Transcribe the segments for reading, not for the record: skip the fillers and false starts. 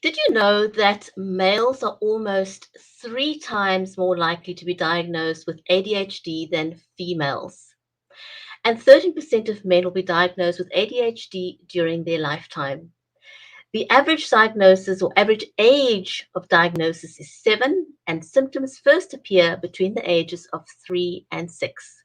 Did you know that males are almost 3 times more likely to be diagnosed with ADHD than females? And 13% of men will be diagnosed with ADHD during their lifetime. The average diagnosis or average age of diagnosis is 7, and symptoms first appear between the ages of 3 and 6.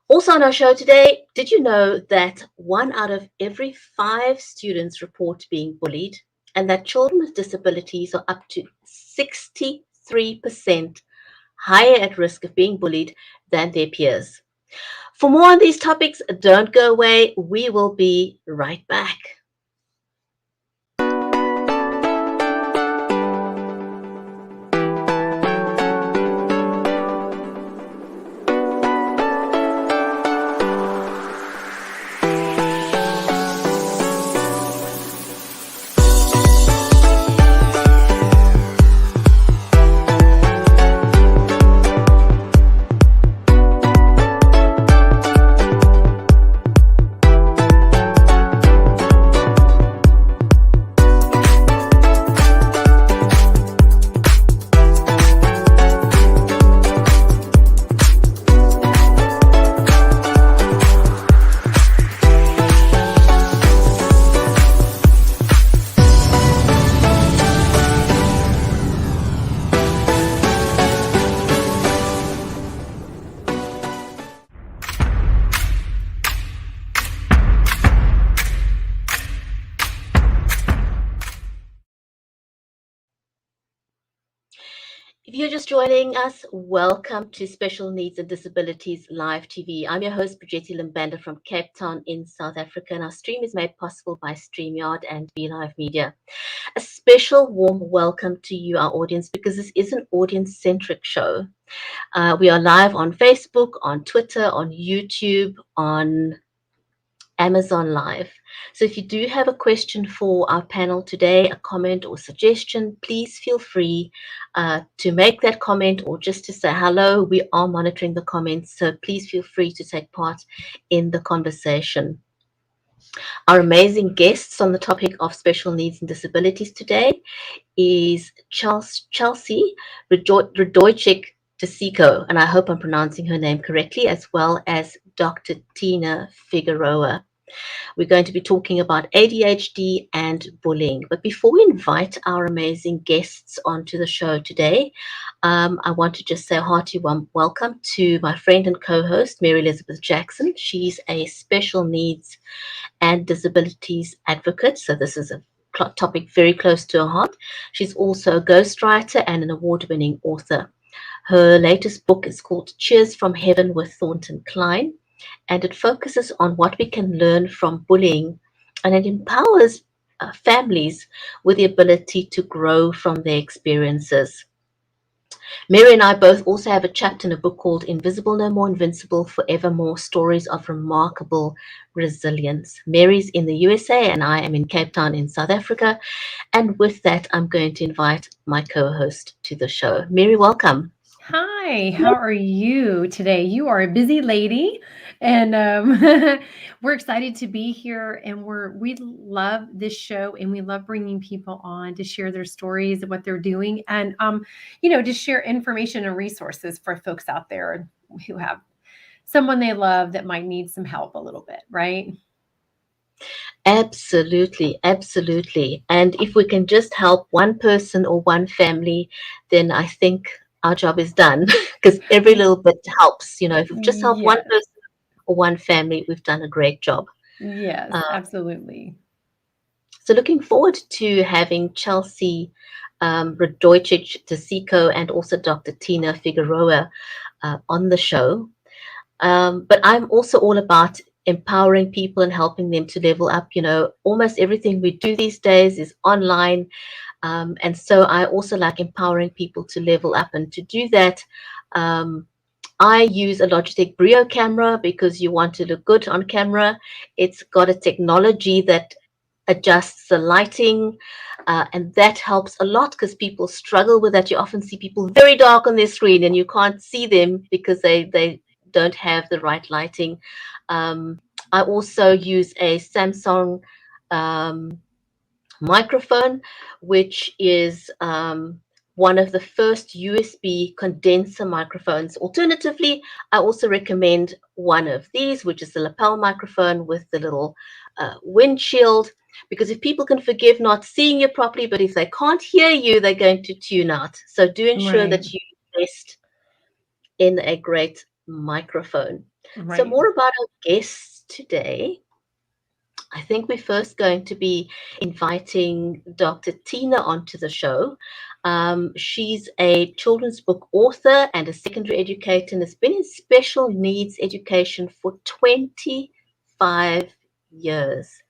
Also on our show today, did you know that 1 out of every 5 students report being bullied, and that children with disabilities are up to 63% higher at risk of being bullied than their peers? For more on these topics, don't go away. We will be right back. If you're just joining us, welcome to Special Needs and Disabilities Live TV. I'm your host, Bridgetti Limbanda from Cape Town in South Africa, and our stream is made possible by StreamYard and BeLive Media. A special warm welcome to you, our audience, because this is an audience-centric show. We are live on Facebook, on Twitter, on YouTube, on Amazon Live. So if you do have a question for our panel today, a comment or suggestion, please feel free to make that comment or just to say hello. We are monitoring the comments, so please feel free to take part in the conversation. Our amazing guests on the topic of special needs and disabilities today is Chelsea Radojcic-DiCicco, and I hope I'm pronouncing her name correctly, as well as Dr. Tina Figueroa. We're going to be talking about ADHD and bullying. But before we invite our amazing guests onto the show today, I want to just say a hearty welcome to my friend and co-host, Mary Elizabeth Jackson. She's a special needs and disabilities advocate. So this is a topic very close to her heart. She's also a ghostwriter and an award-winning author. Her latest book is called Cheers from Heaven with Thornton Klein, and it focuses on what we can learn from bullying, and it empowers families with the ability to grow from their experiences. Mary and I both also have a chapter in a book called Invisible No More, Invincible Forevermore, Stories of Remarkable Resilience. Mary's in the USA and I am in Cape Town in South Africa. And with that, I'm going to invite my co-host to the show. Mary, welcome. Hi, how are you today? You are a busy lady, and we're excited to be here. And we love this show, and we love bringing people on to share their stories of what they're doing, and just share information and resources for folks out there who have someone they love that might need some help a little bit, right? Absolutely, absolutely. And if we can just help one person or one family, then I think our job is done because every little bit helps. If we've just helped one Yes, person or one family, we've done a great job. yes, Uh, absolutely. so looking forward to having Chelsea Radojcic-DiCicco and also Dr. Tina Figueroa on the show. But I'm also all about empowering people and helping them to level up. Almost everything we do these days is online. And so I also like empowering people to level up. And to do that, I use a Logitech Brio camera because you want to look good on camera. It's got a technology that adjusts the lighting, and that helps a lot because people struggle with that. You often see people very dark on their screen and you can't see them because they don't have the right lighting. I also use a Samsung microphone, which is one of the first USB condenser microphones. Alternatively, I also recommend one of these, which is the lapel microphone with the little windshield, because if people can forgive not seeing you properly, but if they can't hear you, they're going to tune out. So do ensure Right. that you invest in a great microphone. So Right. more about our guests today. I think we're first going to be inviting Dr. Tina onto the show. She's a children's book author and a secondary educator and has been in special needs education for 25 years.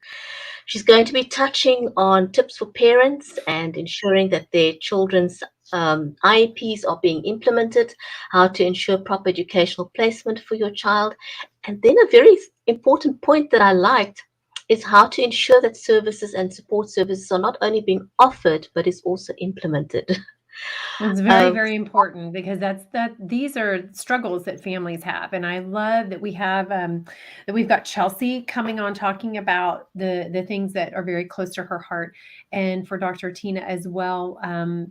She's going to be touching on tips for parents and ensuring that their children's IEPs are being implemented, how to ensure proper educational placement for your child. And then a very important point that I liked is how to ensure that services and support services are not only being offered, but is also implemented. It's very, Um, very important because these are struggles that families have. And I love that that we've got Chelsea coming on talking about the things that are very close to her heart, and for Dr. Tina as well,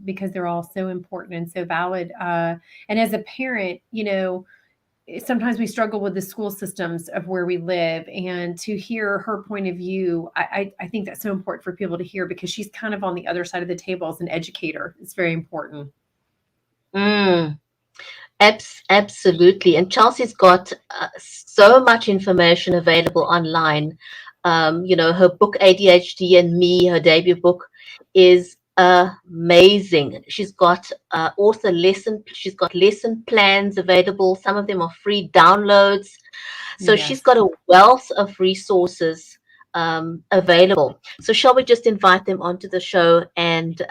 because they're all so important and so valid. And as a parent, sometimes we struggle with the school systems of where we live, and to hear her point of view, I think that's so important for people to hear because she's kind of on the other side of the table as an educator. It's very important. mm, Absolutely. And Chelsea's got so much information available online. Her book ADHD and Me, her debut book, is amazing. She's got lesson plans available. Some of them are free downloads. So she's Yes. got a wealth of resources available. So shall we just invite them onto the show and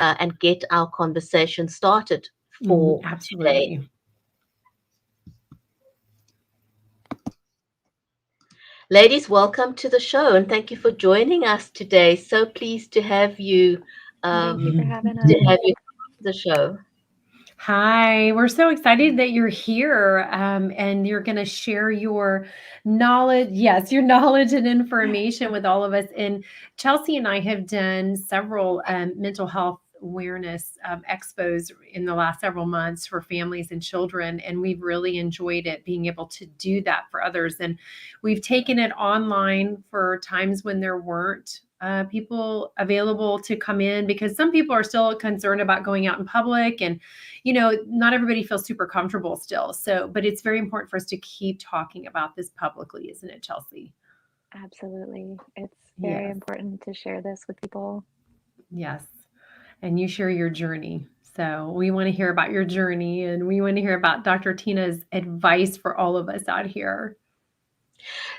get our conversation started for today? Absolutely. Ladies, welcome to the show and thank you for joining us today. So pleased to have you Thank you for having to us. have you on the show. Hi, we're so excited that you're here, and you're going to share your knowledge. Yes, your knowledge and information with all of us. And Chelsea and I have done several mental health awareness expos in the last several months for families and children. And we've really enjoyed it being able to do that for others. And we've taken it online for times when there weren't people available to come in because some people are still concerned about going out in public, and not everybody feels super comfortable still. So, but it's very important for us to keep talking about this publicly, isn't it, Chelsea? Absolutely. It's very Yes. important to share this with people. Yes. And you share your journey. So we want to hear about your journey, and we want to hear about Dr. Tina's advice for all of us out here.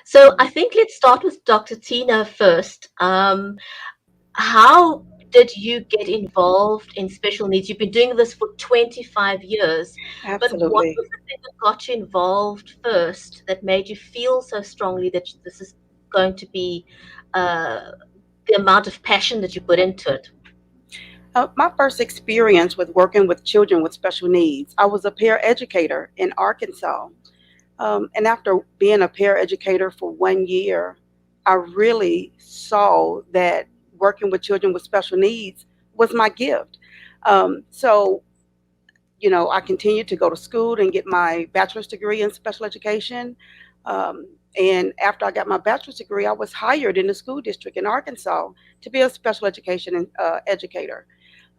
So I think let's start with Dr. Tina first. How did you get involved in special needs? You've been doing this for 25 years, but what Absolutely. was the thing that got you involved first that made you feel so strongly that this is going to be uh, the amount of passion that you put into it? My first experience with working with children with special needs, I was a peer educator in Arkansas. And after being a peer educator for 1 year, I really saw that working with children with special needs was my gift. So, I continued to go to school and get my bachelor's degree in special education. Um, and after I got my bachelor's degree, I was hired in the school district in Arkansas to be a special education educator.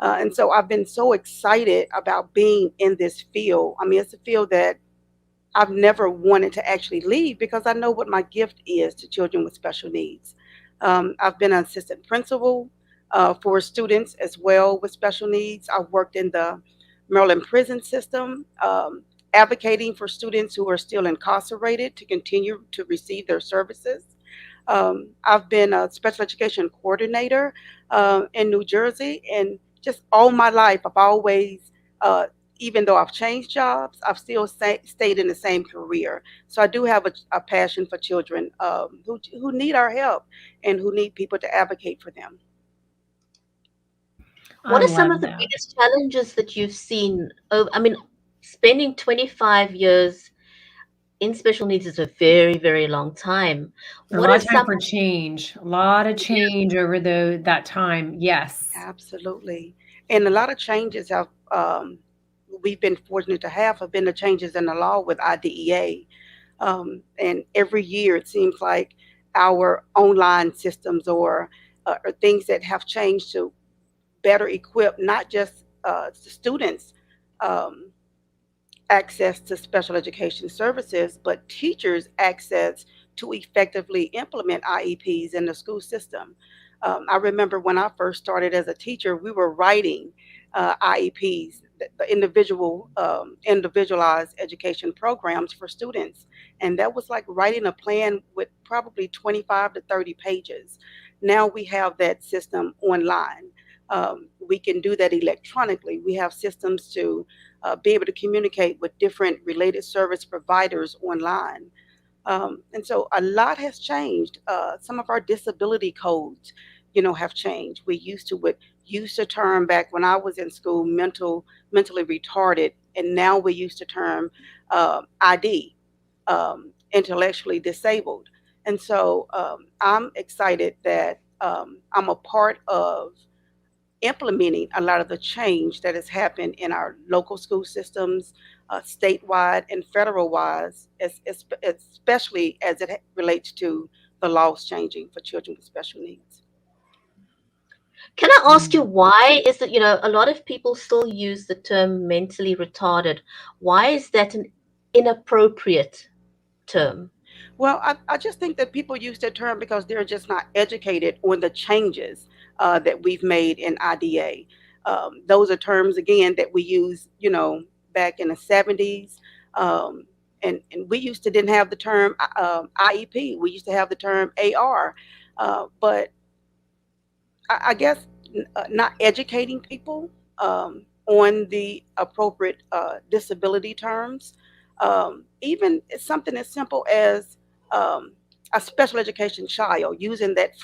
And so I've been so excited about being in this field. I mean, it's a field that I've never wanted to actually leave because I know what my gift is to children with special needs. I've been an assistant principal for students as well with special needs. I've worked in the Maryland prison system, advocating for students who are still incarcerated to continue to receive their services. I've been a special education coordinator in New Jersey, and just all my life, I've always, even though I've changed jobs, I've still stayed in the same career. So I do have a passion for children who need our help and who need people to advocate for them. I What are some love of the that. biggest challenges that you've seen? Oh, I mean, spending 25 years in special needs is a very, very long time. A What lot are of time some, for change, a lot of change over that time. Yes. Absolutely. And a lot of changes we've been fortunate to have been the changes in the law with IDEA. And every year it seems like our online systems or things that have changed to better equip not just the students um, access to special education services, but teachers access to effectively implement IEPs in the school system. I remember when I first started as a teacher, we were writing IEPs, the individualized education programs for students, and that was like writing a plan with probably 25 to 30 pages. Now we have that system online. We can do that electronically. We have systems to be able to communicate with different related service providers online. And so a lot has changed. Some of our disability codes, have changed. We would use the term back when I was in school, mentally retarded, and now we use the term ID, intellectually disabled. And so I'm excited that I'm a part of implementing a lot of the change that has happened in our local school systems, statewide and federal wise, especially as it relates to the laws changing for children with special needs. can I ask you, Mm. why is it, a lot of people still use the term mentally retarded. Why is that an inappropriate term? Well, I just think that people use that term because they're just not educated on the changes that we've made in IDA. Those are terms, again, that we use, back in the 70s. And we used to didn't have the term IEP. We used to have the term AR. But I guess not educating people on the appropriate disability terms. Even something as simple as a special education child, using that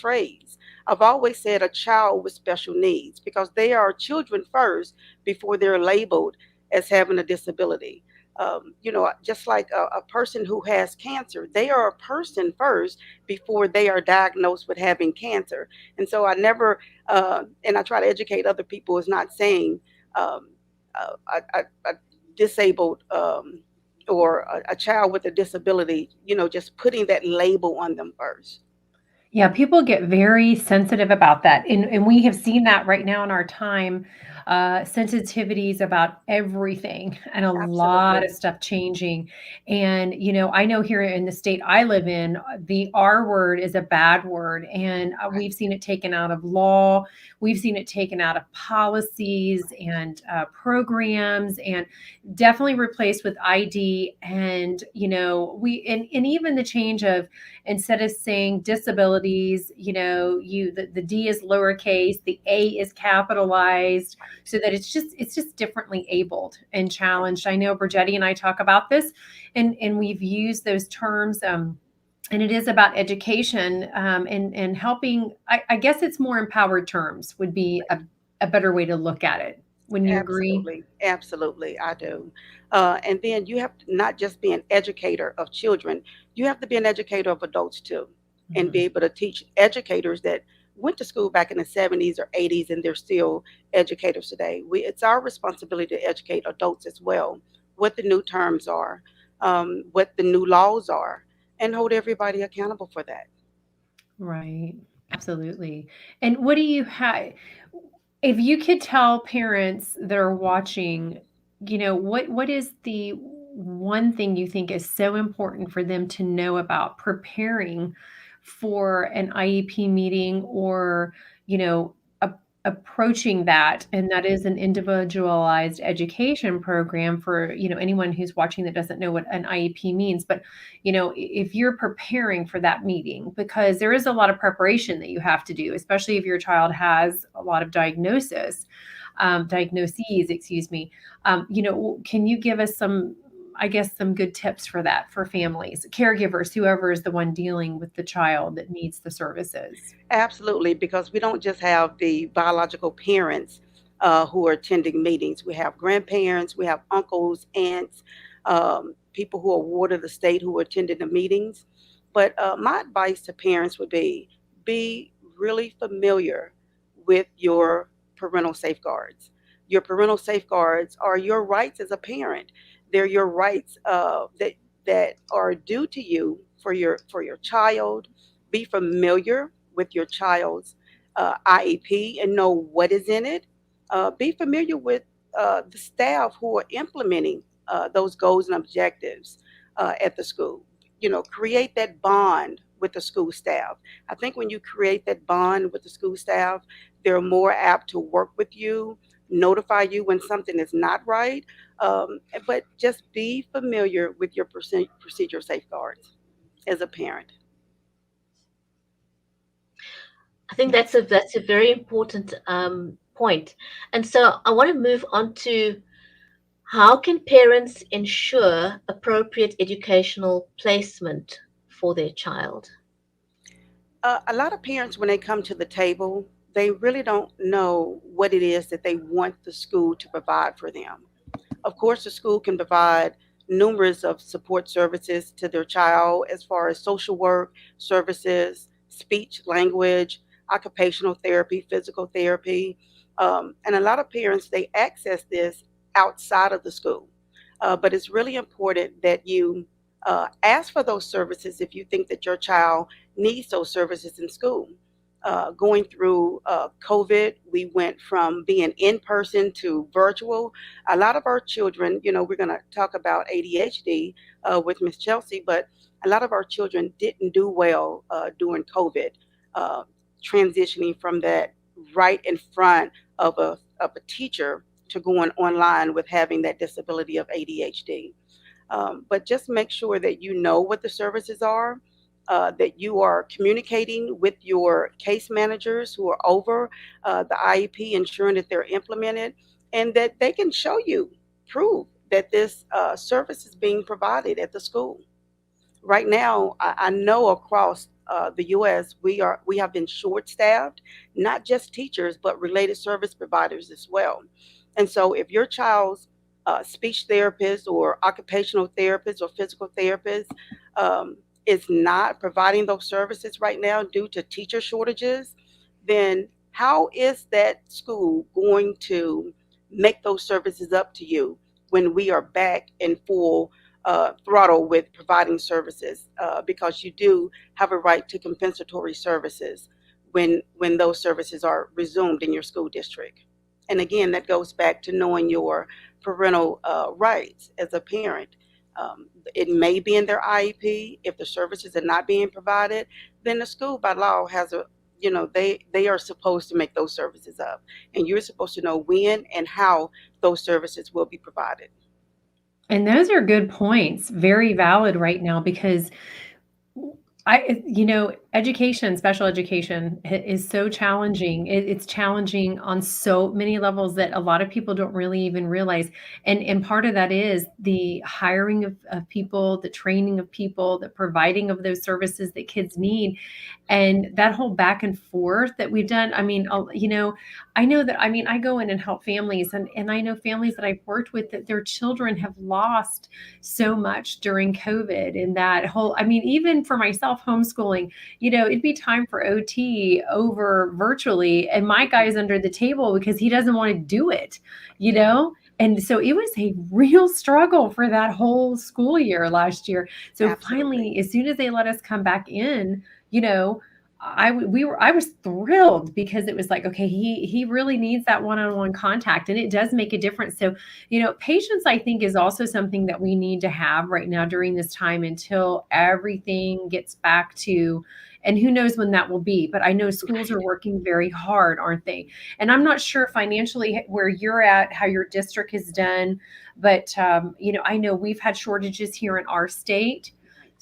phrase. I've always said a child with special needs because they are children first before they're labeled as having a disability. Just like a person who has cancer, they are a person first before they are diagnosed with having cancer. And so I never, and I try to educate other people, is not saying um, a disabled or a child with a disability, just putting that label on them first. Yeah, people get very sensitive about that, and we have seen that right now in our time, sensitivities about everything and a lot of Absolutely. stuff changing. And, I know here in the state I live in, the R word is a bad word, and Right. we've seen it taken out of law. We've seen it taken out of policies and programs, and definitely replaced with ID. And, and even the change of, instead of saying disabilities, the D is lowercase, the A is capitalized, so that it's just differently abled and challenged. I know Brigetti and I talk about this, and we've used those terms. And it is about education, and helping. I guess it's more empowered terms would be a better way to look at it. Wouldn't you agree? Absolutely, absolutely, I do. And then you have to not just be an educator of children, you have to be an educator of adults too, and be Mhm. able to teach educators that went to school back in the 70s or 80s and they're still educators today. It's our responsibility to educate adults as well, what the new terms are, what the new laws are, and hold everybody accountable for that. Right. Absolutely. And what do you have? If you could tell parents that are watching, what is the one thing you think is so important for them to know about preparing for an IEP meeting, or, approaching that, and that is an individualized education program for, anyone who's watching that doesn't know what an IEP means. But, if you're preparing for that meeting, because there is a lot of preparation that you have to do, especially if your child has a lot of diagnoses, excuse me. Can you give us some, I guess, some good tips for that, for families, caregivers, whoever is the one dealing with the child that needs the services? Absolutely, because we don't just have the biological parents who are attending meetings. We have grandparents, we have uncles, aunts, people who are ward of the state who attended the meetings. But my advice to parents would be really familiar with your parental safeguards. Your parental safeguards are your rights as a parent. They're your rights that are due to you for your child. Be familiar with your child's IEP and know what is in it. Be familiar with the staff who are implementing those goals and objectives at the school. Create that bond with the school staff. I think when you create that bond with the school staff, they're more apt to work with you, notify you when something is not right. But just be familiar with your procedure safeguards as a parent. I think that's a very important point. And so I want to move on to how can parents ensure appropriate educational placement for their child? A lot of parents, when they come to the table, they really don't know what it is that they want the school to provide for them. Of course, the school can provide numerous of support services to their child as far as social work services, speech, language, occupational therapy, physical therapy. And a lot of parents, they access this outside of the school. But it's really important that you ask for those services if you think that your child needs those services in school. Going through COVID, we went from being in person to virtual. A lot of our children, we're going to talk about ADHD with Miss Chelsea, but a lot of our children didn't do well during COVID, uh, transitioning from that right in front of a teacher to going online with having that disability of ADHD. But just make sure that you know what the services are, that you are communicating with your case managers who are over the IEP, ensuring that they're implemented and that they can show you, prove that this service is being provided at the school. Right now, I know across the U.S. we have been short-staffed, not just teachers, but related service providers as well. And so, if your child's speech therapist or occupational therapist or physical therapist is not providing those services right now due to teacher shortages, then how is that school going to make those services up to you when we are back in full throttle with providing services? Because you do have a right to compensatory services when those services are resumed in your school district. And again, that goes back to knowing your parental rights as a parent. It may be in their IEP. If the services are not being provided, then the school by law has they are supposed to make those services up. And you're supposed to know when and how those services will be provided. And those are good points, very valid right now because education, special education is so challenging. It's challenging on so many levels that a lot of people don't really even realize. And part of that is the hiring of people, the training of people, the providing of those services that kids need. And that whole back and forth that we've done. I mean, I know that, I go in and help families and I know families that I've worked with that their children have lost so much during COVID and that whole, even for myself homeschooling, it'd be time for OT over virtually. And my guy's under the table because he doesn't want to do it, you know? And so it was a real struggle for that whole school year last year. So Absolutely. finally, as soon as they let us come back in, I was thrilled because it was like, okay, he really needs that one-on-one contact and it does make a difference. So, patience, I think, is also something that we need to have right now during this time until everything gets back to, and who knows when that will be, but I know schools are working very hard, aren't they? And I'm not sure financially where you're at, how your district has done, but I know we've had shortages here in our state.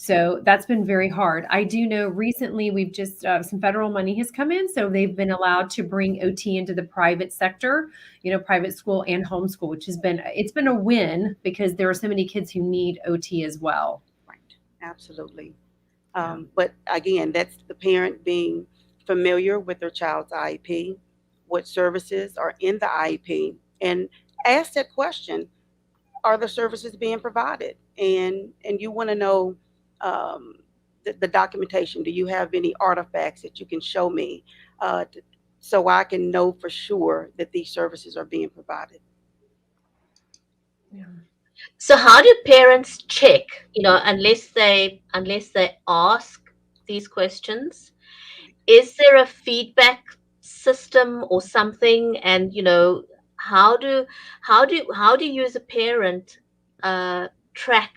So that's been very hard. I do know recently we've just some federal money has come in, so they've been allowed to bring OT into the private sector, private school and homeschool, which it's been a win because there are so many kids who need OT as well. Right. Absolutely. But again, that's the parent being familiar with their child's IEP, what services are in the IEP, and ask that question. are the services being provided? And you want to know um, the documentation. Do you have any artifacts that you can show me, so I can know for sure that these services are being provided? Yeah. So how do parents check, unless they ask these questions? Is there a feedback system or something? And how do how do you as a parent track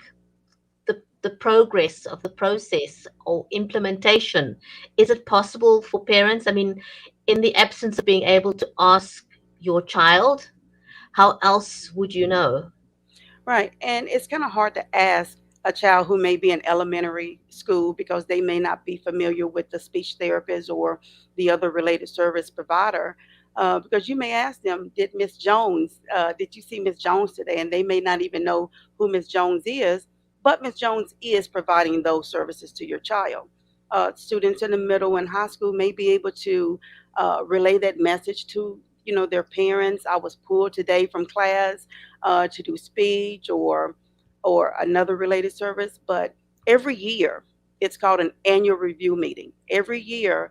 the progress of the process or implementation? Is it possible for parents? I mean, in the absence of being able to ask your child, how else would you know? Right. And it's kind of hard to ask a child who may be in elementary school because they may not be familiar with the speech therapist or the other related service provider. Because you may ask them, did you see Miss Jones today? And they may not even know who Miss Jones is, but Miss Jones is providing those services to your child. Students in the middle and high school may be able to relay that message to their parents. I was pulled today from class to do speech or another related service. But every year, it's called an annual review meeting. Every year,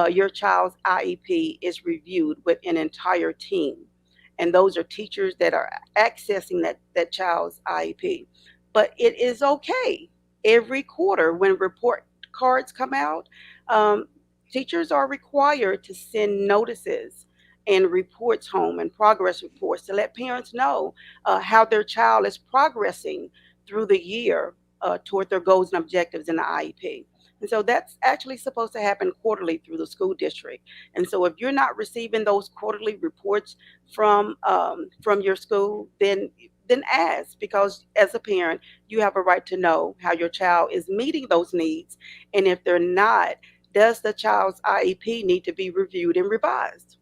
your child's IEP is reviewed with an entire team, and those are teachers that are accessing that child's IEP. But it is okay every quarter when report cards come out. Um, Teachers are required to send notices and reports home and progress reports to let parents know how their child is progressing through the year toward their goals and objectives in the IEP. And so that's actually supposed to happen quarterly through the school district. And so if you're not receiving those quarterly reports from your school, then ask, because as a parent, you have a right to know how your child is meeting those needs. And if they're not, does the child's IEP need to be reviewed and revised?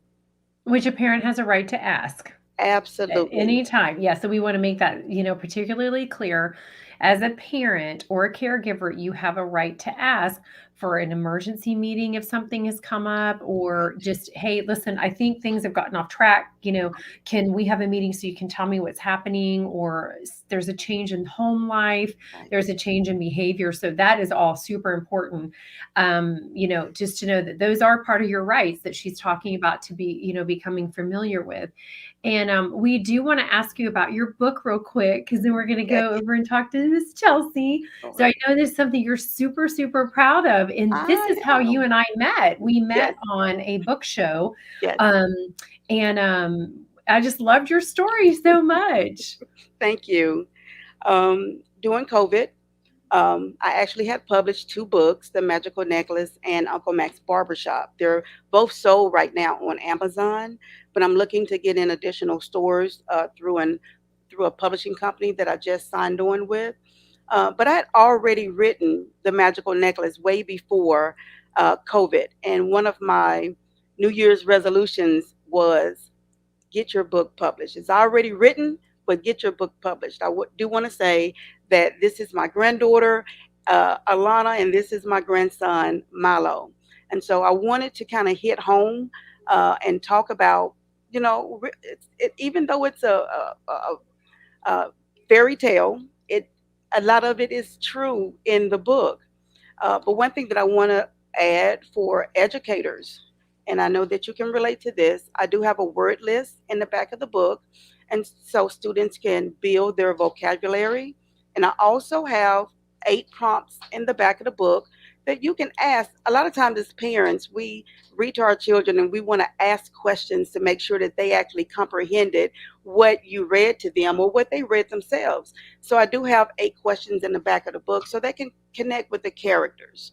Which a parent has a right to ask at Absolutely. any time. Yeah, so we want to make that, particularly clear. As a parent or a caregiver, you have a right to ask for an emergency meeting if something has come up, or just, hey, listen, I think things have gotten off track. Can we have a meeting so you can tell me what's happening? Or there's a change in home life, Right. there's a change in behavior. So that is all super important. Just to know that those are part of your rights that she's talking about, to be, becoming familiar with. And we do want to ask you about your book real quick, because then we're going to Okay. go over and talk to Miss Chelsea. All So I right. know there's something you're super, super proud of. And this I is how you am. and I met. We Yes. met on a book show. Yes. Um, and I just loved your story so much. Thank you. During COVID, I actually had published two books, The Magical Necklace and Uncle Mac's Barbershop. They're both sold right now on Amazon, but I'm looking to get in additional stores through a publishing company that I just signed on with. But I had already written The Magical Necklace way before COVID, and one of my New Year's resolutions was get your book published. It's already written, but get your book published. Do want to say that this is my granddaughter, Alana, and this is my grandson, Milo. And so I wanted to kind of hit home and talk about, even though it's a fairy tale, a lot of it is true in the book. But one thing that I want to add for educators, and I know that you can relate to this, I do have a word list in the back of the book, and so students can build their vocabulary. And I also have 8 prompts in the back of the book that you can ask. A lot of times, as parents, we read to our children and we want to ask questions to make sure that they actually comprehended what you read to them or what they read themselves. So I do have 8 questions in the back of the book so they can connect with the characters.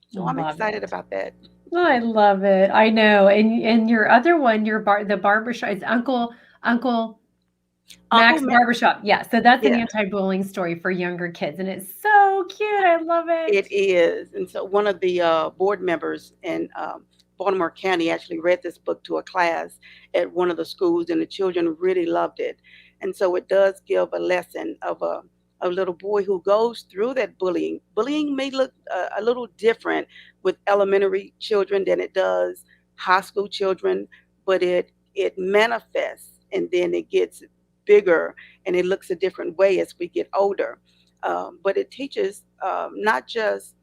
So I'm Love excited it. about that. Oh, I love it. I know. And your other one, the barbershop, it's Uncle Uncle Mac's Mac, Barbershop. Yeah. So that's an yeah, anti-bullying story for younger kids. And it's so cute. I love it it. is. And so one of the board members in Baltimore County actually read this book to a class at one of the schools, and the children really loved it. And so it does give a lesson of a little boy who goes through that bullying. Bullying may look a little different with elementary children than it does high school children, but it manifests and then it gets bigger and it looks a different way as we get older. But it teaches not just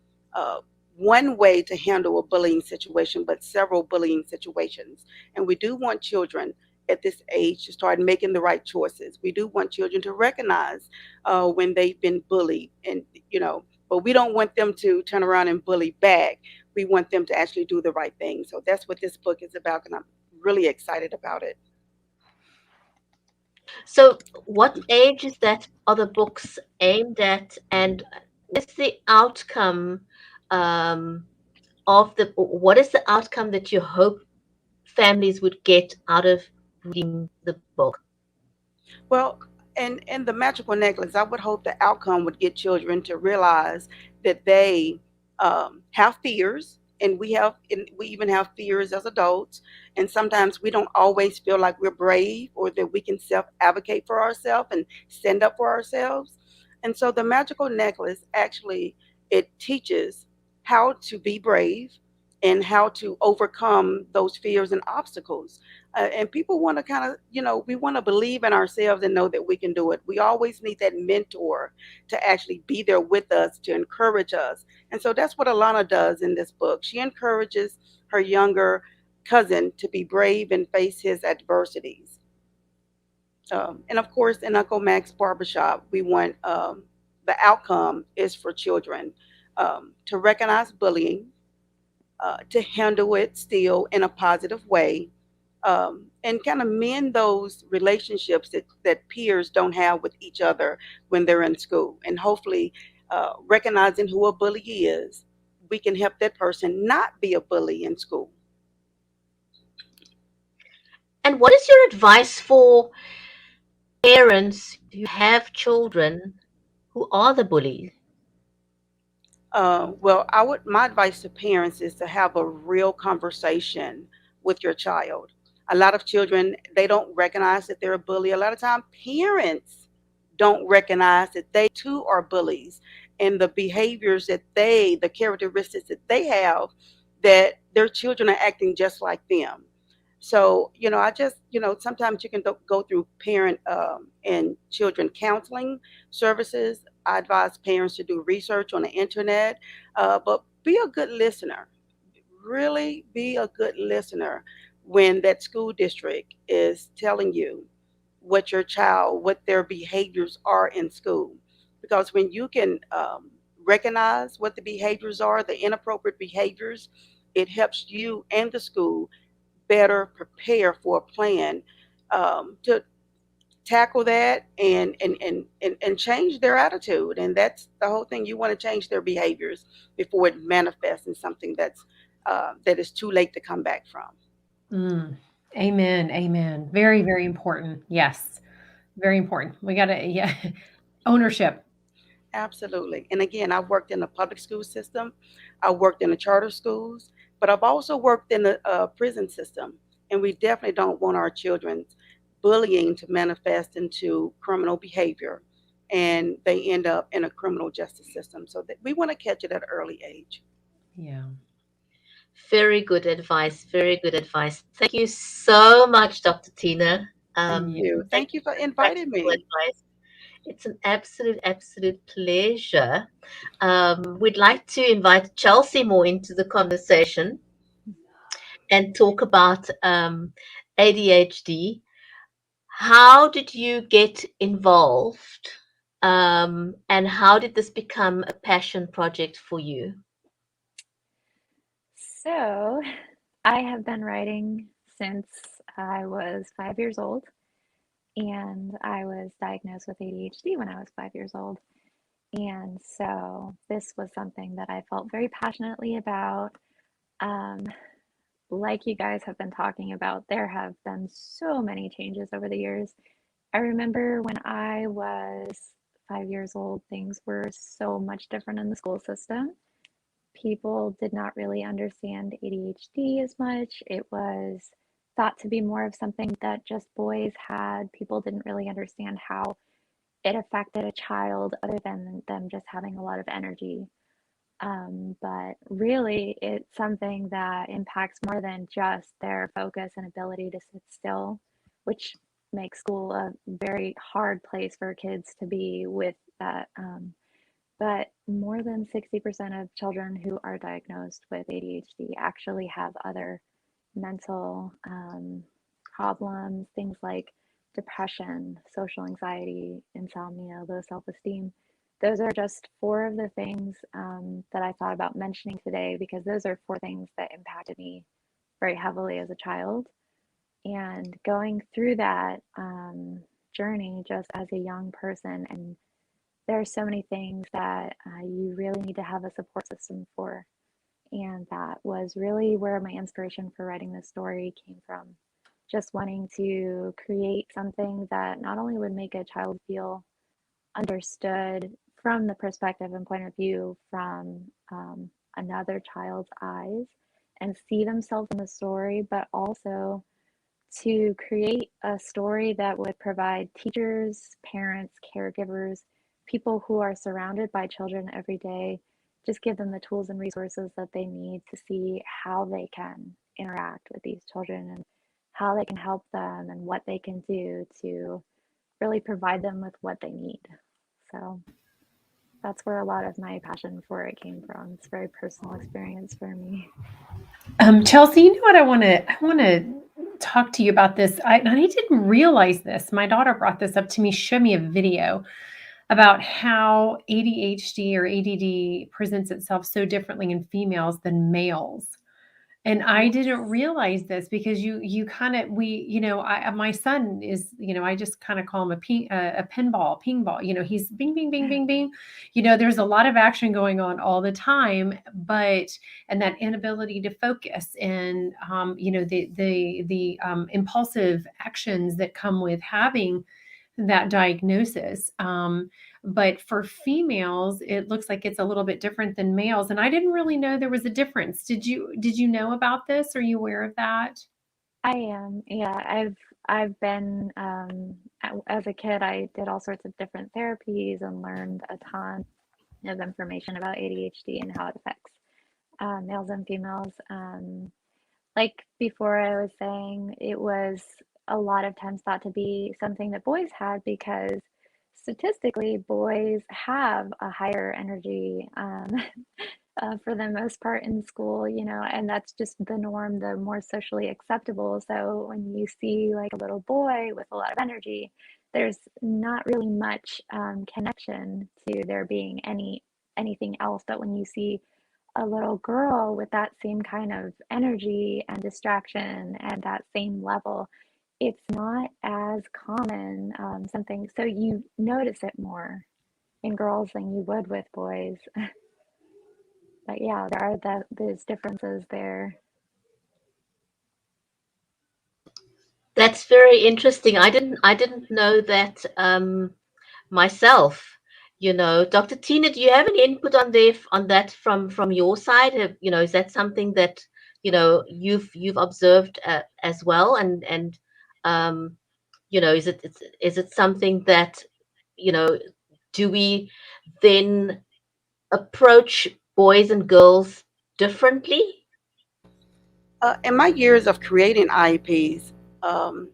one way to handle a bullying situation, but several bullying situations. And we do want children at this age to start making the right choices. We do want children to recognize when they've been bullied, and but we don't want them to turn around and bully back. We want them to actually do the right thing. So that's what this book is about, and I'm really excited about it. So, what age is that? Are the books aimed at, and what's the outcome um, of the? What is the outcome that you hope families would get out of reading the book? Well, in the magical necklace, I would hope the outcome would get children to realize that they have fears, and we even have fears as adults. And sometimes we don't always feel like we're brave or that we can self advocate for ourselves and stand up for ourselves. And so the magical necklace actually it teaches how to be brave and how to overcome those fears and obstacles. And people want to kind of, we want to believe in ourselves and know that we can do it. We always need that mentor to actually be there with us, to encourage us. And so that's what Alana does in this book. She encourages her younger cousin to be brave and face his adversities. And of course, in Uncle Mac's barbershop, we want the outcome is for children to recognize bullying, to handle it still in a positive way, and kind of mend those relationships that peers don't have with each other when they're in school. And hopefully, recognizing who a bully is, we can help that person not be a bully in school. And what is your advice for parents who have children who are the bullies? Well, my advice to parents is to have a real conversation with your child. A lot of children, they don't recognize that they're a bully. A lot of time, parents don't recognize that they too are bullies, and the behaviors the characteristics that they have, that their children are acting just like them. So, I just, sometimes you can go through parent and children counseling services. I advise parents to do research on the internet, but be a good listener. Really be a good listener when that school district is telling you what their behaviors are in school. Because when you can recognize what the behaviors are, the inappropriate behaviors, it helps you and the school better prepare for a plan to tackle that and change their attitude. And that's the whole thing. You want to change their behaviors before it manifests in something that is too late to come back from. Mm. Amen. Amen. Very, very important. Yes. Very important. We got to, yeah. Ownership. Absolutely. And again, I've worked in the public school system. I worked in the charter schools, but I've also worked in the prison system. And we definitely don't want our children's bullying to manifest into criminal behavior, and they end up in a criminal justice system. So that we want to catch it at an early age. Yeah. Very good advice. Very good advice. Thank you so much, Dr. Tina. Thank Yeah. you. Thank Thank you you for for the inviting practical me. advice. It's an absolute, absolute pleasure. We'd like to invite Chelsea more into the conversation and talk about ADHD. How did you get involved? And how did this become a passion project for you? So, I have been writing since I was 5 years old, and I was diagnosed with ADHD when I was 5 years old. And so, this was something that I felt very passionately about. Um, like you guys have been talking about, there have been so many changes over the years. I remember when I was 5 years old, things were so much different in the school system. People did not really understand ADHD as much. It was thought to be more of something that just boys had. People didn't really understand how it affected a child other than them just having a lot of energy. But really, it's something that impacts more than just their focus and ability to sit still, which make school a very hard place for kids to be with that. But more than 60% of children who are diagnosed with ADHD actually have other mental problems, things like depression, social anxiety, insomnia, low self esteem. Those are just four of the things that I thought about mentioning today because those are four things that impacted me very heavily as a child. And going through that journey just as a young person, and there are so many things that you really need to have a support system for. And that was really where my inspiration for writing this story came from. Just wanting to create something that not only would make a child feel understood from the perspective and point of view from another child's eyes and see themselves in the story, but also to create a story that would provide teachers, parents, caregivers, people who are surrounded by children every day, just give them the tools and resources that they need to see how they can interact with these children and how they can help them and what they can do to really provide them with what they need. So that's where a lot of my passion for it came from. It's a very personal experience for me. Chelsea, you know what I want to talk to you about this. And I didn't realize this. My daughter brought this up to me, showed me a video about how ADHD or ADD presents itself so differently in females than males. And I Yes. didn't realize this because you kind of we my son is I just kind of call him a pinball ping ball. He's bing bing bing bing bing. There's a lot of action going on all the time, but and that inability to focus and the impulsive actions that come with having that diagnosis. But for females, it looks like it's a little bit different than males. And I didn't really know there was a difference. Did you know about this? Are you aware of that? I am, yeah. I've been as a kid, I did all sorts of different therapies and learned a ton of information about ADHD and how it affects males and females. Like before, I was saying it was a lot of times thought to be something that boys had because statistically, boys have a higher energy for the most part in school, and that's just the norm, the more socially acceptable. So when you see like a little boy with a lot of energy, there's not really much connection to there being anything else. But when you see a little girl with that same kind of energy and distraction and that same level, it's not as common something. So you notice it more in girls than you would with boys. But yeah, there are those differences there. That's very interesting. I didn't know that myself. Dr. Tina, do you have any input on that from your side? Is that something that you've observed as well? And um, is it something that you know do we then approach boys and girls differently? In my years of creating IEPs, um,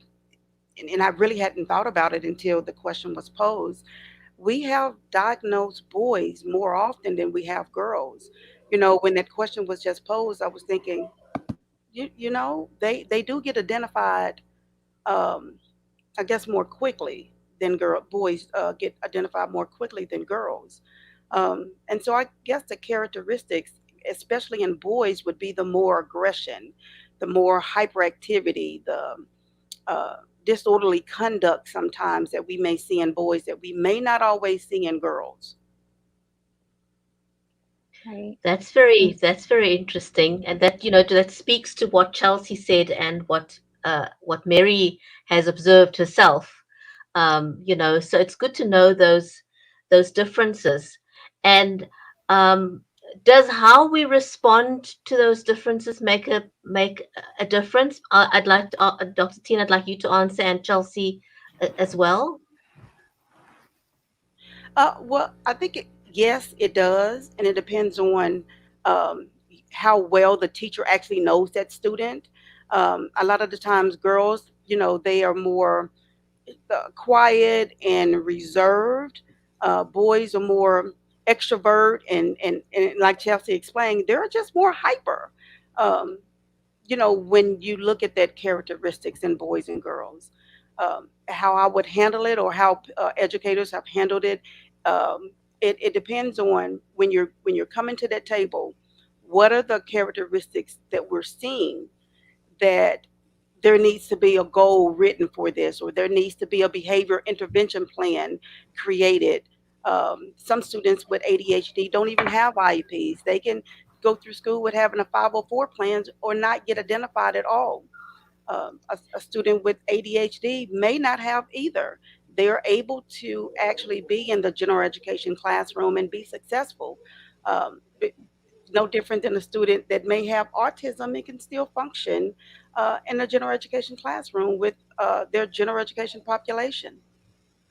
and I really hadn't thought about it until the question was posed, we have diagnosed boys more often than we have girls. When that question was just posed, I was thinking, they do get identified, um, I guess, more quickly than boys get identified more quickly than girls. And so I guess the characteristics, especially in boys, would be the more aggression, the more hyperactivity, the uh, disorderly conduct sometimes that we may see in boys that we may not always see in girls. Right. That's very interesting, and that speaks to what Chelsea said and what Mary has observed herself. So it's good to know those differences, and um, does how we respond to those differences make a difference? I'd like to, Dr. Tina, I'd like you to answer, and Chelsea as well. Well, I think yes, it does, and it depends on um, how well the teacher actually knows that student. A lot of the times, girls, they are more quiet and reserved. Boys are more extrovert, and like Chelsea explained, they're just more hyper. Um, when you look at that characteristics in boys and girls, how I would handle it or how educators have handled it, it depends on when you're coming to that table. What are the characteristics that we're seeing that there needs to be a goal written for this, or there needs to be a behavior intervention plan created. Some students with ADHD don't even have IEPs. They can go through school with having a 504 plans or not get identified at all. A student with ADHD may not have either. They are able to actually be in the general education classroom and be successful. No different than a student that may have autism and can still function in a general education classroom with their general education population.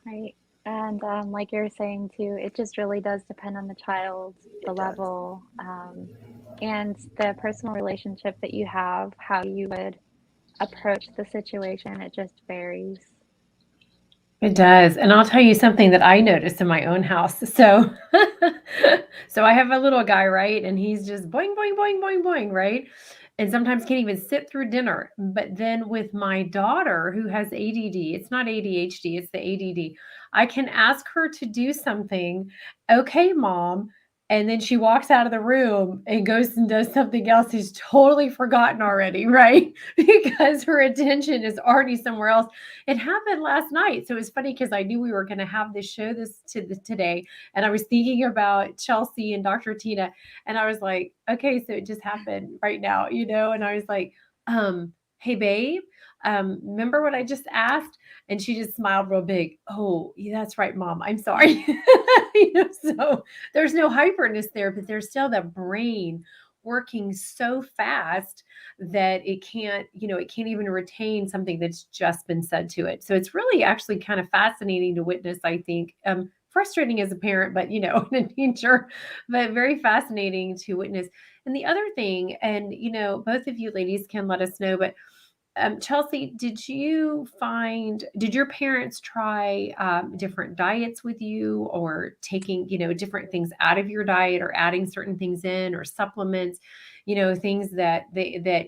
Right. And like you're saying too, it just really does depend on the child, the It does. level, and the personal relationship that you have, how you would approach the situation. It just varies. It does, and I'll tell you something that I noticed in my own house. So, so I have a little guy, right? And he's just boing, boing, boing, boing, boing, right? And sometimes can't even sit through dinner. But then with my daughter who has ADD, it's not ADHD, it's the ADD. I can ask her to do something. Okay, mom. And then she walks out of the room and goes and does something else she's totally forgotten already, right? Because her attention is already somewhere else. It happened last night. So it was funny because I knew we were going to have this show today. And I was thinking about Chelsea and Dr. Tina. And I was like, okay, so it just happened right now, And I was like, hey, babe, remember what I just asked? And she just smiled real big. Oh, yeah, that's right, mom. I'm sorry. So there's no hyperness there, but there's still the brain working so fast that it can't even retain something that's just been said to it. So it's really actually kind of fascinating to witness, I think. Frustrating as a parent, but in a teacher, but very fascinating to witness. And the other thing, and both of you ladies can let us know, but Chelsea, did your parents try different diets with you, or taking, different things out of your diet, or adding certain things in, or supplements, things that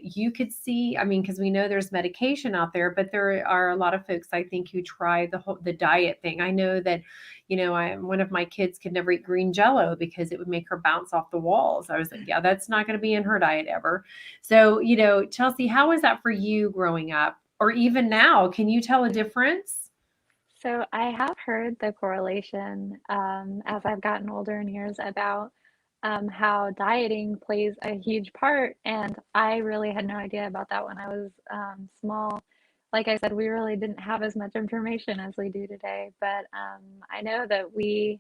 you could see? I mean, because we know there's medication out there, but there are a lot of folks, I think, who try the diet thing. I know that, one of my kids could never eat green jello because it would make her bounce off the walls. I was like, yeah, that's not going to be in her diet ever. So, Chelsea, how was that for you growing up? Or even now, can you tell a difference? So I have heard the correlation as I've gotten older in years about how dieting plays a huge part, and I really had no idea about that when I was small. Like I said, we really didn't have as much information as we do today, but I know that we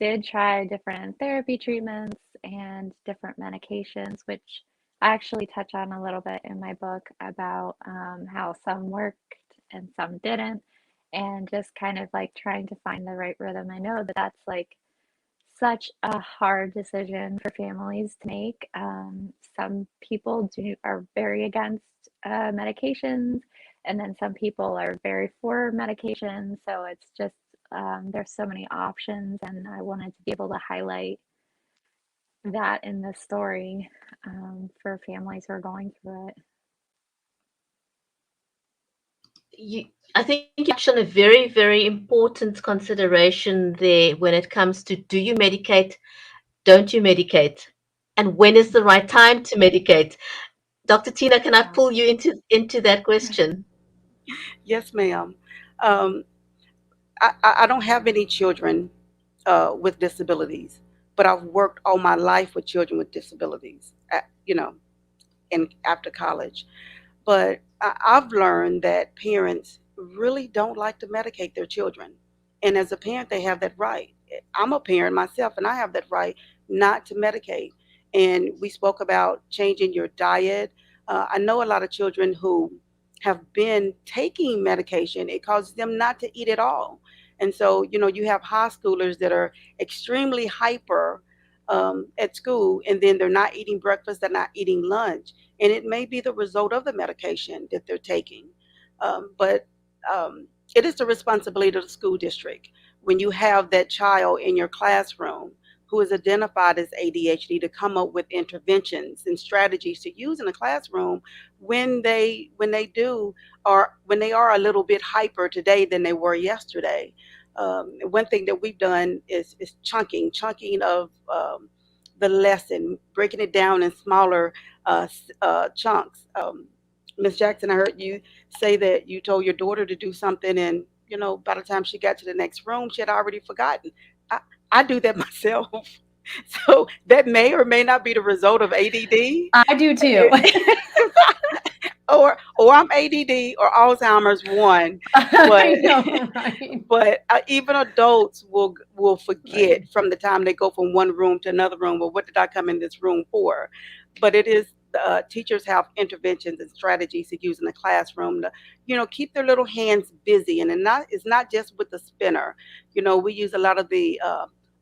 did try different therapy treatments and different medications, which I actually touch on a little bit in my book about how some worked and some didn't, and just kind of like trying to find the right rhythm. I know that that's like such a hard decision for families to make. Some people are very against medications, and then some people are very for medications. So it's just there's so many options, and I wanted to be able to highlight that in the story for families who are going through it. You, I think you touched on a very, very important consideration there when it comes to, do you medicate, don't you medicate, and when is the right time to medicate? Dr. Tina, can I Yeah. pull you into that question? Yes, ma'am. Um, I don't have any children with disabilities, but I've worked all my life with children with disabilities, and after college. But I've learned that parents really don't like to medicate their children. And as a parent, they have that right. I'm a parent myself, and I have that right not to medicate. And we spoke about changing your diet. I know a lot of children who have been taking medication, it causes them not to eat at all. And so, you have high schoolers that are extremely hyper at school, and then they're not eating breakfast, they're not eating lunch, and it may be the result of the medication that they're taking. But it is the responsibility of the school district when you have that child in your classroom who is identified as ADHD to come up with interventions and strategies to use in the classroom when they do or when they are a little bit hyper today than they were yesterday. One thing that we've done is chunking of the lesson, breaking it down in smaller chunks. Ms. Jackson, I heard you say that you told your daughter to do something, and by the time she got to the next room, she had already forgotten. I, I do that myself. So that may or may not be the result of ADD, I do too. or I'm ADD or Alzheimer's one, but I know, right? even adults will Right. forget from the time they go from one room to another room. Well, what did I come in this room for? But it is teachers have interventions and strategies to use in the classroom to keep their little hands busy, and it's not just with the spinner. We use a lot of the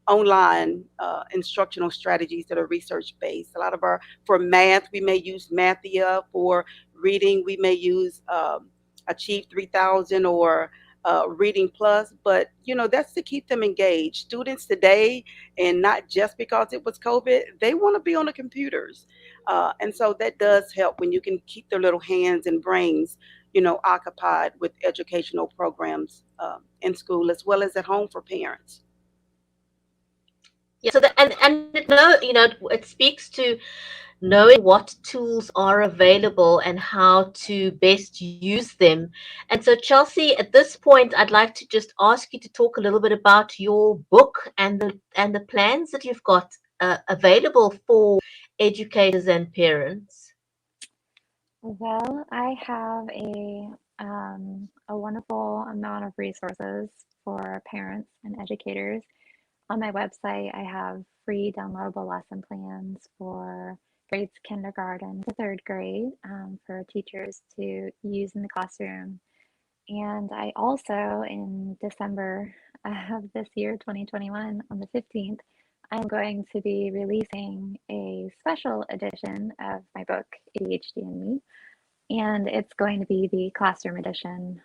online instructional strategies that are research based. A lot of our For math, we may use Mathia. For reading, we may use Achieve 3000 or Reading Plus. But that's to keep them engaged. Students today, and not just because it was COVID, they want to be on the computers, and so that does help when you can keep their little hands and brains occupied with educational programs in school as well as at home for parents. Yeah, so that and no, it speaks to knowing what tools are available and how to best use them. And so, Chelsea, at this point, I'd like to just ask you to talk a little bit about your book and the plans that you've got available for educators and parents. Well, I have a wonderful amount of resources for parents and educators. On my website, I have free downloadable lesson plans for grades kindergarten to third grade, for teachers to use in the classroom. And I also, in December of this year, 2021, on the 15th, I'm going to be releasing a special edition of my book, ADHD and Me, and it's going to be the classroom edition.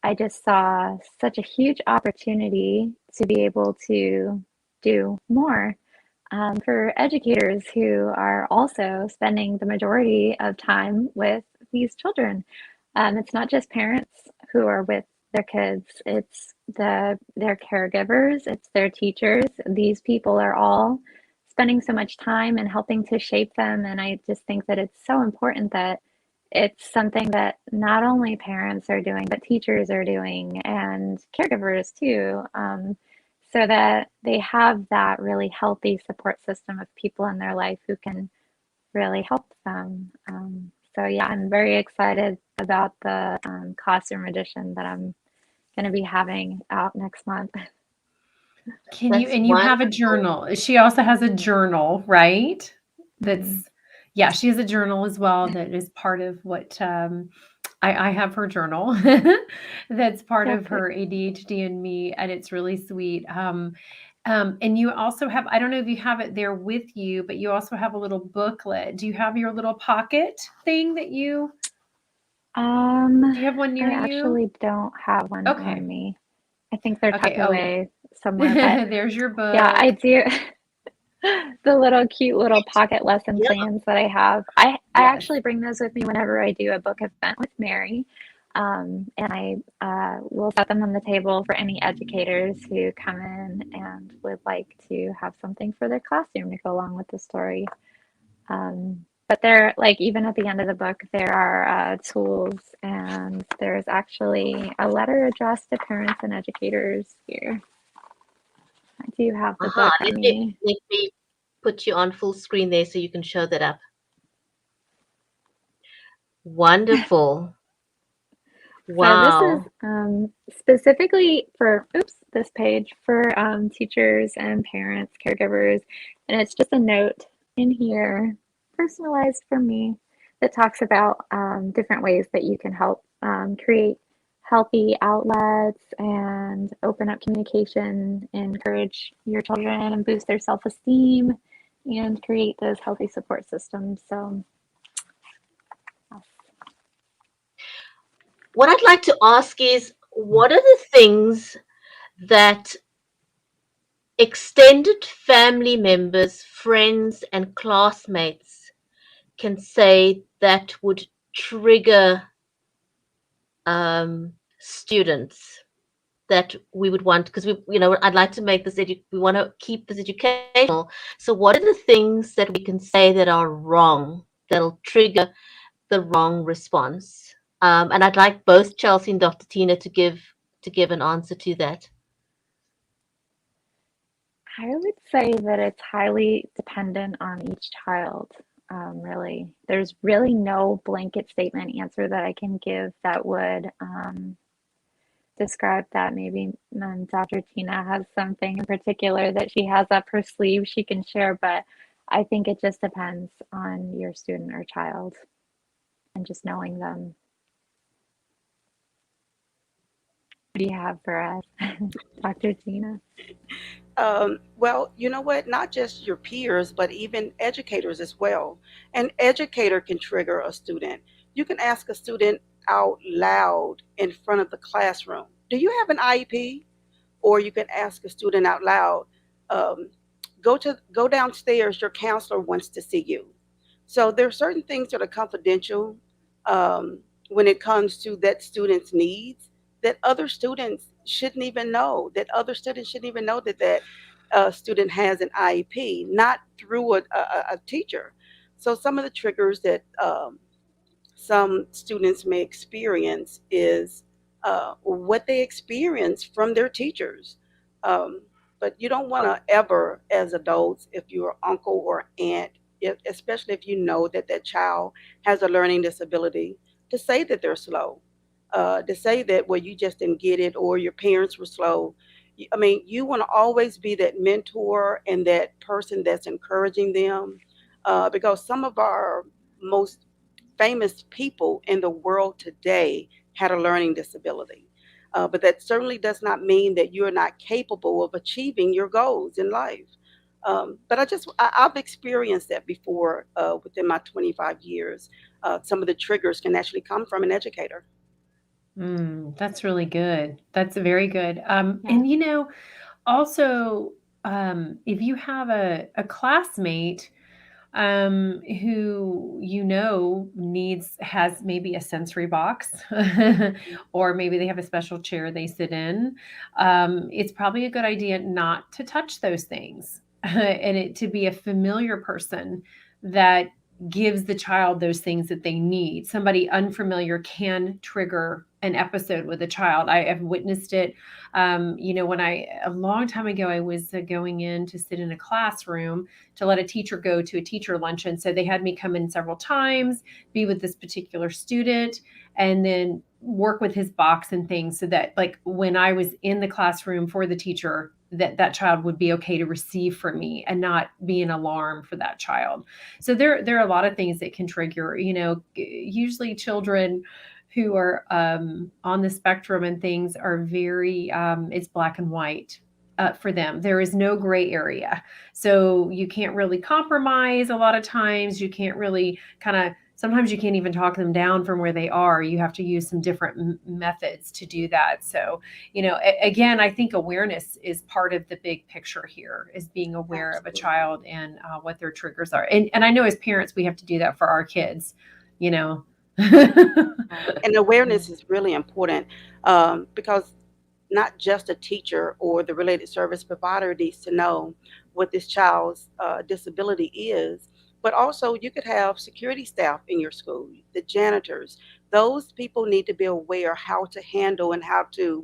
I just saw such a huge opportunity to be able to do more, for educators who are also spending the majority of time with these children. It's not just parents who are with their kids, it's their caregivers, it's their teachers. These people are all spending so much time and helping to shape them. And I just think that it's so important that it's something that not only parents are doing, but teachers are doing and caregivers too, so that they have that really healthy support system of people in their life who can really help them. So yeah, I'm very excited about the classroom edition that I'm going to be having out next month. And That's you have a wonderful. journal. She also has a journal, right? Mhm. That's Yeah, she has a journal as well that is part of what I have her journal that's part of Perfect. her ADHD and Me, and it's really sweet. And you also have, I don't know if you have it there with you, but you also have a little booklet. Do you have your little pocket thing do you have one I near you? actually don't have one on Okay. me. I think they're Okay. tucked Oh, away somewhere, but there's your yeah, I book. do. The little cute little pocket lesson Yeah. plans that I have. I Yes. actually bring those with me whenever I do a book event with Mary. And I will set them on the table for any educators who come in and would like to have something for their classroom to go along with the story. But there, like, even at the end of the book, there are tools, and there's actually a letter addressed to parents and educators here. I do have the Aha. book on me. Let me put you on full screen there so you can show that up. Wonderful. So this is Wow. specifically for, oops, this page for teachers and parents, caregivers, and it's just a note in here, personalized for me, that talks about different ways that you can help create healthy outlets and open up communication, encourage your children and boost their self-esteem, and create those healthy support systems. So what I'd like to ask is, what are the things that extended family members, friends, and classmates can say that would trigger students that we would want, because I'd like to make this we want to keep this educational. So what are the things that we can say that are wrong, that'll trigger the wrong response? And I'd like both Chelsea and Dr. Tina to give an answer to that. I would say that it's highly dependent on each child, really. There's really no blanket statement answer that I can give that would describe that. Maybe Dr. Tina has something in particular that she has up her sleeve she can share, but I think it just depends on your student or child and just knowing them. What do you have for us, Dr. Tina? Well, you know what? Not just your peers, but even educators as well. An educator can trigger a student. You can ask a student out loud in front of the classroom, "Do you have an IEP?" Or you can ask a student out loud, um, "Go downstairs. Your counselor wants to see you." So there are certain things that are confidential um, when it comes to that student's needs that other students shouldn't even know. That other students shouldn't even know that student has an IEP, not through a teacher. So some of the triggers that some students may experience is what they experience from their teachers. Um, but you don't want to ever, as adults, if you're uncle or aunt, especially if you know that that child has a learning disability, to say that they're slow, to say that, well, you just didn't get it or your parents were slow. I mean, you want to always be that mentor and that person that's encouraging them, because some of our most famous people in the world today had a learning disability. But that certainly does not mean that you're not capable of achieving your goals in life. But I've experienced that before within my 25 years. Some of the triggers can actually come from an educator. That's really good. That's very good. Yeah. And also, if you have a classmate who needs has maybe a sensory box, or maybe they have a special chair they sit in, it's probably a good idea not to touch those things, and it to be a familiar person that gives the child those things that they need. Somebody unfamiliar can trigger an episode with a child. I have witnessed it. When a long time ago, I was going in to sit in a classroom to let a teacher go to a teacher luncheon. So they had me come in several times, be with this particular student, and then work with his box and things, so that like when I was in the classroom for the teacher, that child would be okay to receive from me and not be an alarm for that child. So there are a lot of things that can trigger, usually children who are on the spectrum and things are very, it's black and white. For them, there is no gray area. So you can't really compromise a lot of times. You can't really sometimes you can't even talk them down from where they are. You have to use some different methods to do that. So, again, I think awareness is part of the big picture here, is being aware of a Absolutely. child and what their triggers are. And I know as parents, we have to do that for our kids, you know. Right. And awareness is really important because not just a teacher or the related service provider needs to know what this child's disability is, but also you could have security staff in your school, the janitors. Those people need to be aware how to handle and how to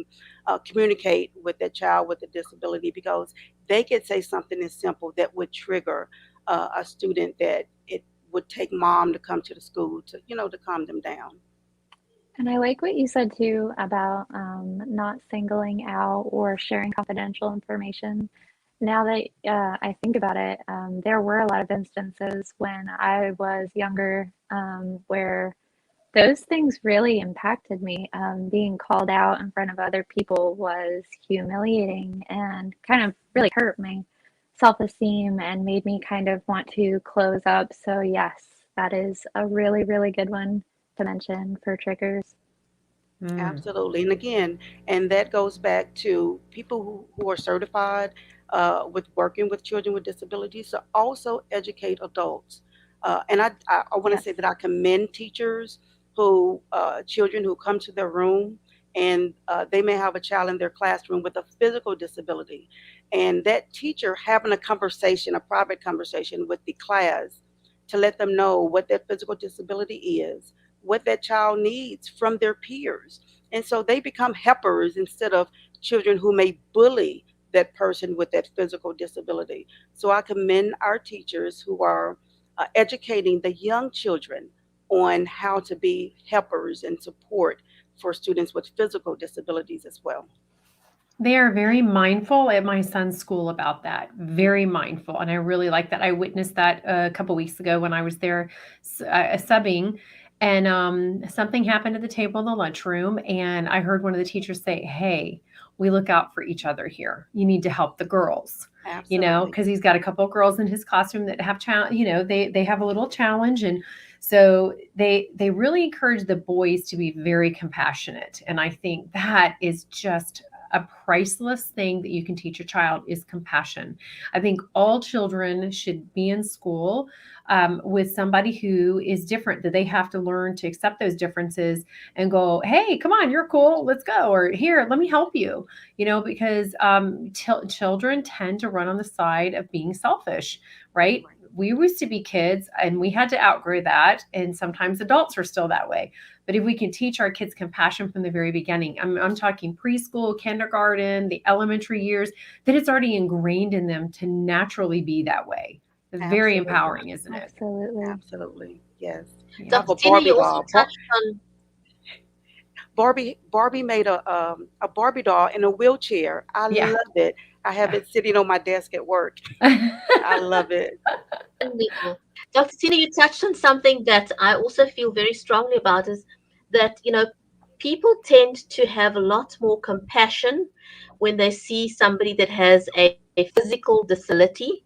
communicate with that child with a disability, because they could say something as simple that would trigger a student that it would take mom to come to the school to, to calm them down. And I like what you said too about not singling out or sharing confidential information. Now that I think about it, there were a lot of instances when I was younger where those things really impacted me. Being called out in front of other people was humiliating and kind of really hurt my self-esteem and made me kind of want to close up. So yes, that is a really, really good one to mention for triggers. Mm. Absolutely. And again, and that goes back to people who are certified with working with children with disabilities to also educate adults. And I want to Yes. say that I commend teachers children who come to their room and they may have a child in their classroom with a physical disability. And that teacher having a conversation, a private conversation with the class to let them know what that physical disability is, what that child needs from their peers, and so they become helpers instead of children who may bully that person with that physical disability. So I commend our teachers who are educating the young children on how to be helpers and support for students with physical disabilities as well. They are very mindful at my son's school about that. Very mindful, and I really like that. I witnessed that a couple weeks ago when I was there subbing, and something happened at the table in the lunchroom, and I heard one of the teachers say, "Hey, we look out for each other here. You need to help the girls." You know, Absolutely. because he's got a couple of girls in his classroom that have challenge. You know, they have a little challenge, and so they really encourage the boys to be very compassionate, and I think that is just a priceless thing that you can teach a child is compassion. I think all children should be in school with somebody who is different, that they have to learn to accept those differences and go, hey, come on, you're cool, let's go. Or here, let me help you, you know, because children tend to run on the side of being selfish, right? We used to be kids and we had to outgrow that. And sometimes adults are still that way. But if we can teach our kids compassion from the very beginning, I'm talking preschool, kindergarten, the elementary years, then it's already ingrained in them to naturally be that way. It's very Absolutely. empowering, isn't it? Absolutely. Absolutely. Yes. I Yeah. have Dr. a Tina, Barbie you also doll. touched on, Barbie made a Barbie doll in a wheelchair. I Yeah. love it. I have Yeah. it sitting on my desk at work. I love it. wonderful. Dr. Tina, you touched on something that I also feel very strongly about is that, people tend to have a lot more compassion when they see somebody that has a physical disability,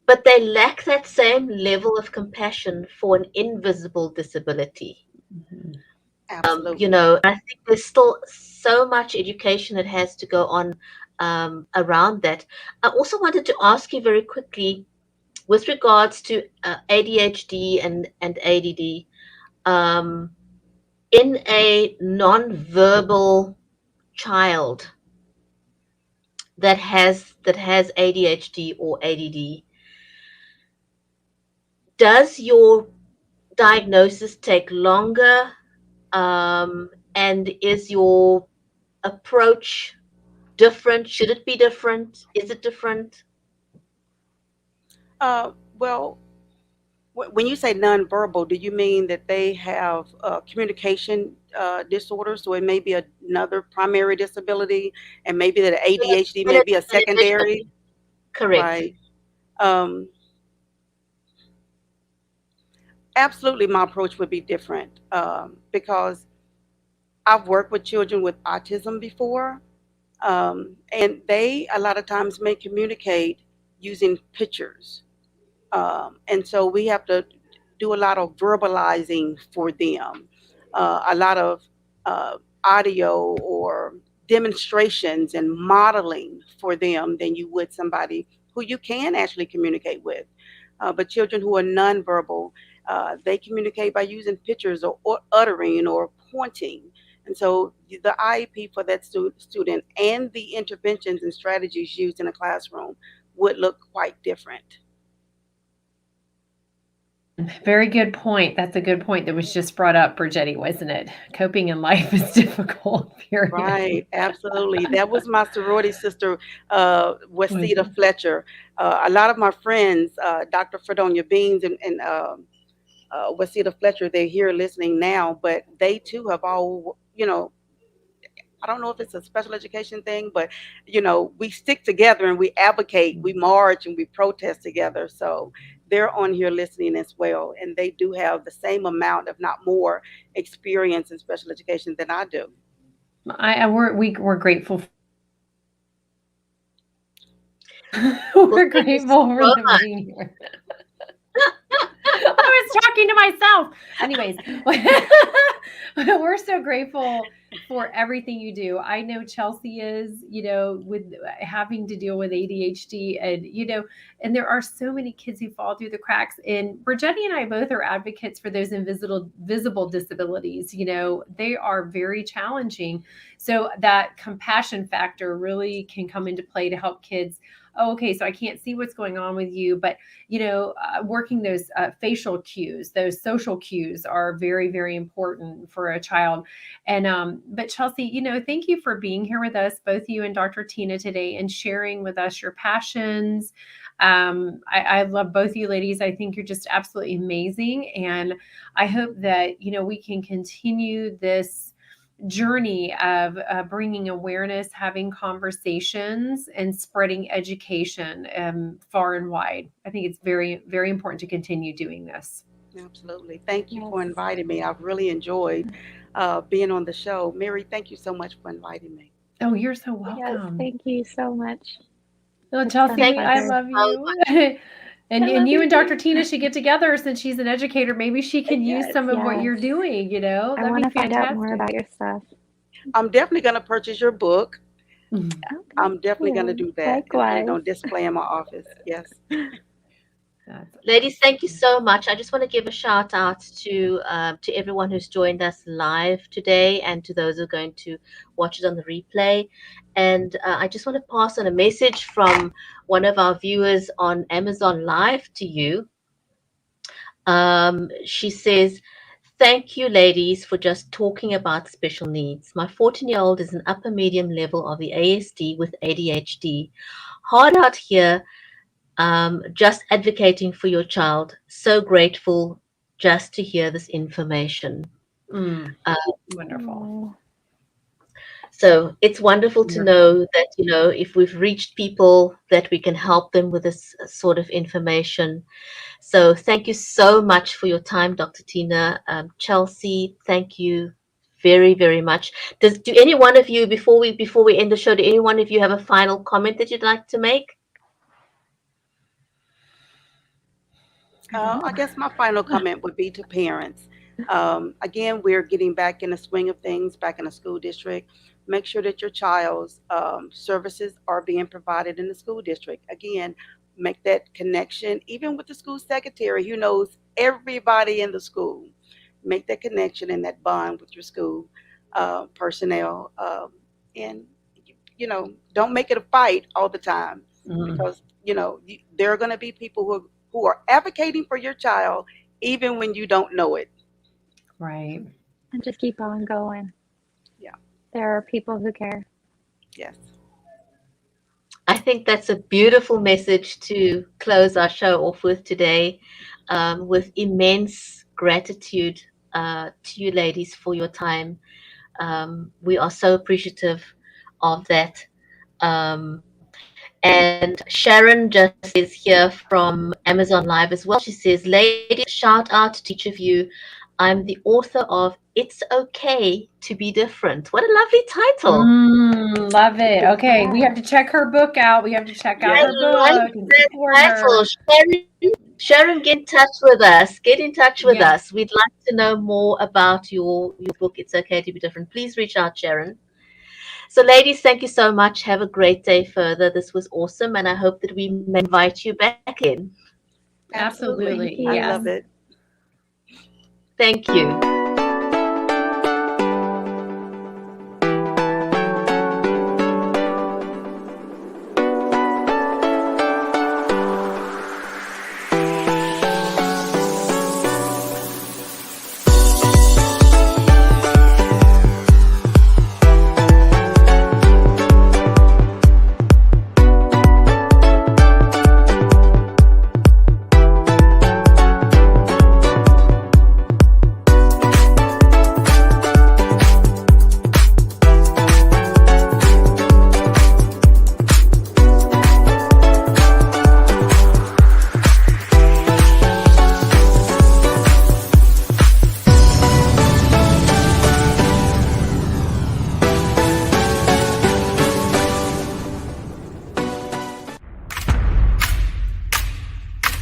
but they lack that same level of compassion for an invisible disability. Mhm. Absolutely. I think there's still so much education that has to go on around that. I also wanted to ask you very quickly with regards to ADHD and ADD, um, in a non-verbal child that has ADHD or ADD, does your diagnosis take longer? And is your approach different? Should it be different? Is it different? Well, when you say nonverbal, do you mean that they have communication disorders? So it may be another primary disability, and maybe that ADHD may be a secondary, Correct. right? Um, Absolutely, my approach would be different because I've worked with children with autism before, and they a lot of times may communicate using pictures. And so we have to do a lot of verbalizing for them, a lot of audio or demonstrations and modeling for them than you would somebody who you can actually communicate with. But children who are nonverbal, they communicate by using pictures or uttering or pointing. And so the IEP for that student and the interventions and strategies used in a classroom would look quite different. Very good point. That's a good point that was just brought up, Bridgetti, wasn't it? Coping in life is difficult, period. Right, absolutely. That was my sorority sister, Was Wasita it? Fletcher. A lot of my friends, Dr. Fredonia Beans and Wasita Fletcher, they're here listening now, but they too have all, I don't know if it's a special education thing, but, we stick together and we advocate, we march and we protest together. So they're on here listening as well. And they do have the same amount, if not more, experience in special education than I do. We're grateful. Well, We're thank you so grateful for them much. being here. I was talking talking to myself. Anyways, we're so grateful for everything you do. I know Chelsea is, with having to deal with ADHD, and and there are so many kids who fall through the cracks. And Bridgetti and I both are advocates for those visible disabilities. They are very challenging. So that compassion factor really can come into play to help kids. Oh, okay, so I can't see what's going on with you, but working those facial cues, those social cues are very, very important for a child. And but Chelsea, thank you for being here with us, both you and Dr. Tina today, and sharing with us your passions. I love both you ladies. I think you're just absolutely amazing, and I hope that we can continue this journey of bringing awareness, having conversations, and spreading education far and wide. I think it's very, very important to continue doing this. Absolutely. Thank you for Yes. inviting me. I've really enjoyed being on the show. Mary, thank you so much for inviting me. Oh, you're so Yes, welcome. thank you so much. Well, It's been a Chelsea, I pleasure. love so you. And I love you you and too. Dr. Tina should get together since she's an educator. Maybe she can use Yes. some of what you're Yes. doing, I That'd want be to find out more fantastic. about your stuff. I'm definitely going to purchase your book. Mhm. Okay, I'm definitely going to cool. do that and put it Likewise. on display in my office. Yes. That's Ladies, thank you so much. I just want to give a shout out to everyone who's joined us live today and to those who are going to watch it on the replay. And I just want to pass on a message from one of our viewers on Amazon Live to you. She says, "Thank you, ladies, for just talking about special needs. My 14-year-old is an upper medium level of the ASD with ADHD. Hard out here, just advocating for your child. So grateful just to hear this information." Uh, wonderful. Oh, so it's wonderful to Wonderful. know that, if we've reached people, that we can help them with this sort of information. So thank you so much for your time, Dr. Tina. Chelsea, thank you very, very much. Do any one of you, before we end the show, do any one of you have a final comment that you'd like to make? I don't I know. guess my final comment would be to parents. Again, we're getting back in the swing of things, back in the school district. Make sure that your child's services are being provided in the school district. Again, make that connection, even with the school secretary who knows everybody in the school. Make that connection and that bond with your school personnel. And, don't make it a fight all the time Mm, because, there are going to be people who are advocating for your child even when you don't know it. right. And just keep on going. Yeah. There are people who care. Yes. I think that's a beautiful message to close our show off with today, with immense gratitude to you ladies for your time. We are so appreciative of that. And Sharon just says here from Amazon Live as well. She says, "Ladies, shout out to each of you. I'm the author of It's Okay to Be Different." What a lovely title. Love it. Okay, we Yeah. have to check her book out. We have to check out I her like book and that support title. her. Sharon, get in touch with us. Get in touch with Yes. us. We'd like to know more about your book, It's Okay to Be Different. Please reach out, Sharon. So, ladies, thank you so much. Have a great day further. This was awesome, and I hope that we may invite you back in. Absolutely. Thank Absolutely. I Yes. love you. it. Thank you.